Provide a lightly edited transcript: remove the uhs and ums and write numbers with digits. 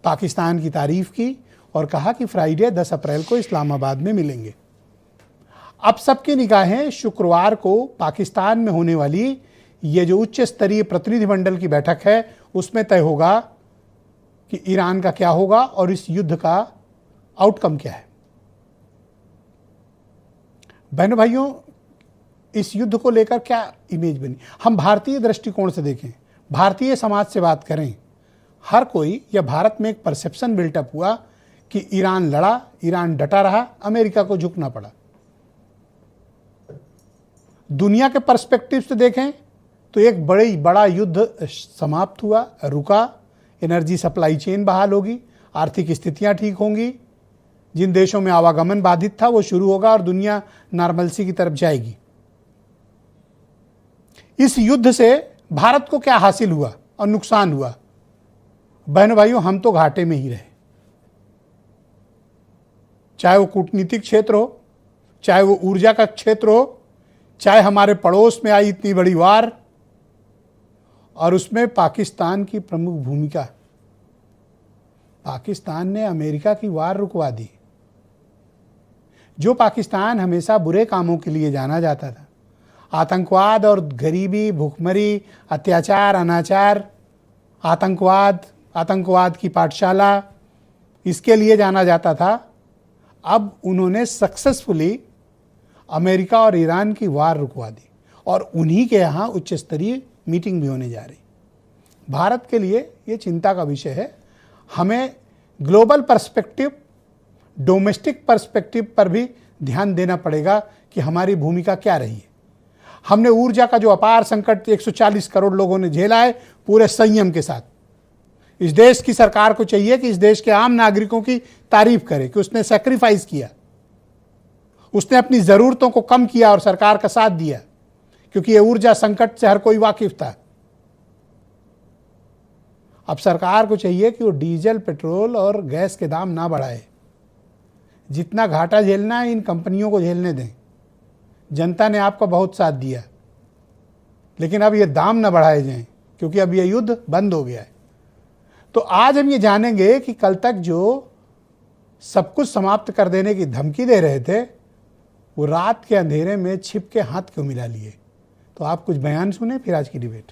पाकिस्तान की तारीफ की और कहा कि फ्राइडे 10 अप्रैल को इस्लामाबाद में मिलेंगे। अब सबकी निगाहें शुक्रवार को पाकिस्तान में होने वाली ये जो उच्च स्तरीय प्रतिनिधिमंडल की बैठक है उसमें तय होगा कि ईरान का क्या होगा और इस युद्ध का आउटकम क्या है। बहनों भाइयों, इस युद्ध को लेकर क्या इमेज बनी, हम भारतीय दृष्टिकोण से देखें, भारतीय समाज से बात करें, हर कोई या भारत में एक परसेप्शन बिल्टअप हुआ कि ईरान लड़ा, ईरान डटा रहा, अमेरिका को झुकना पड़ा। दुनिया के पर्सपेक्टिव से देखें तो एक बड़ा युद्ध समाप्त हुआ, रुका, एनर्जी सप्लाई चेन बहाल होगी, आर्थिक स्थितियां ठीक होंगी, जिन देशों में आवागमन बाधित था वो शुरू होगा और दुनिया नॉर्मलसी की तरफ जाएगी। इस युद्ध से भारत को क्या हासिल हुआ और नुकसान हुआ? बहनों भाइयों, हम तो घाटे में ही रहे, चाहे वो कूटनीतिक क्षेत्र हो, चाहे वो ऊर्जा का क्षेत्र हो, चाहे हमारे पड़ोस में आई इतनी बड़ी वार और उसमें पाकिस्तान की प्रमुख भूमिका। पाकिस्तान ने अमेरिका की वार रुकवा दी। जो पाकिस्तान हमेशा बुरे कामों के लिए जाना जाता था, आतंकवाद और गरीबी, भूखमरी, अत्याचार, अनाचार, आतंकवाद की पाठशाला, इसके लिए जाना जाता था, अब उन्होंने सक्सेसफुली अमेरिका और ईरान की वार रुकवा दी और उन्हीं के यहाँ उच्च स्तरीय मीटिंग भी होने जा रही। भारत के लिए ये चिंता का विषय है। हमें ग्लोबल पर्सपेक्टिव, डोमेस्टिक पर्सपेक्टिव पर भी ध्यान देना पड़ेगा कि हमारी भूमिका क्या रही है। हमने ऊर्जा का जो अपार संकट 140 करोड़ लोगों ने झेला है पूरे संयम के साथ। इस देश की सरकार को चाहिए कि इस देश के आम नागरिकों की तारीफ करे कि उसने सैक्रिफाइस किया, उसने अपनी ज़रूरतों को कम किया और सरकार का साथ दिया, क्योंकि ये ऊर्जा संकट से हर कोई वाकिफ था। अब सरकार को चाहिए कि वो डीजल, पेट्रोल और गैस के दाम ना बढ़ाए। जितना घाटा झेलना है इन कंपनियों को झेलने दें। जनता ने आपका बहुत साथ दिया, लेकिन अब ये दाम ना बढ़ाए जाएं, क्योंकि अब ये युद्ध बंद हो गया है। तो आज हम ये जानेंगे कि कल तक जो सब कुछ समाप्त कर देने की धमकी दे रहे थे, वो रात के अंधेरे में छिप के हाथ क्यों मिला लिए। तो आप कुछ बयान सुने, फिर आज की डिबेट।